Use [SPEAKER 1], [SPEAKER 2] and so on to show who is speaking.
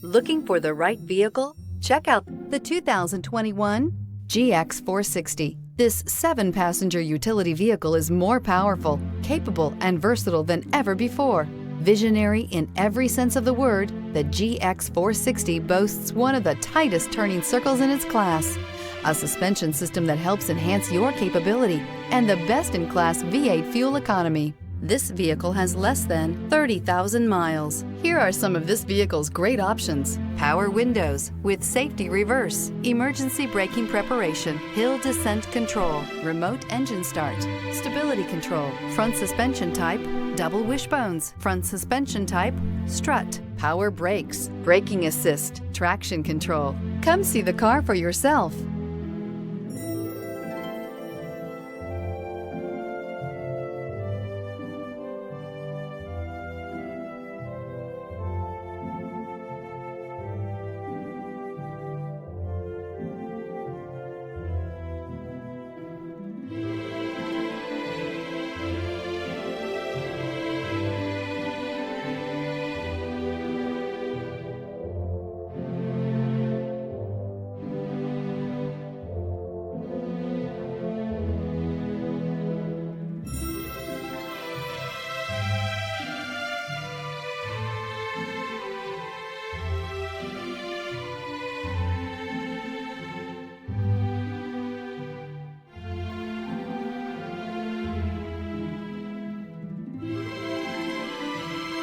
[SPEAKER 1] Looking for the right vehicle? Check out the 2021 GX 460. This 7-passenger utility vehicle is more powerful, capable, and versatile than ever before. Visionary in every sense of the word, the GX 460 boasts one of the tightest turning circles in its class, a suspension system that helps enhance your capability, and the best-in-class V8 fuel economy. This vehicle has less than 30,000 miles. Here are some of this vehicle's great options: power windows with safety reverse, emergency braking preparation, hill descent control, remote engine start, stability control, front suspension type, double wishbones, front suspension type, strut, power brakes, braking assist, traction control. Come see the car for yourself.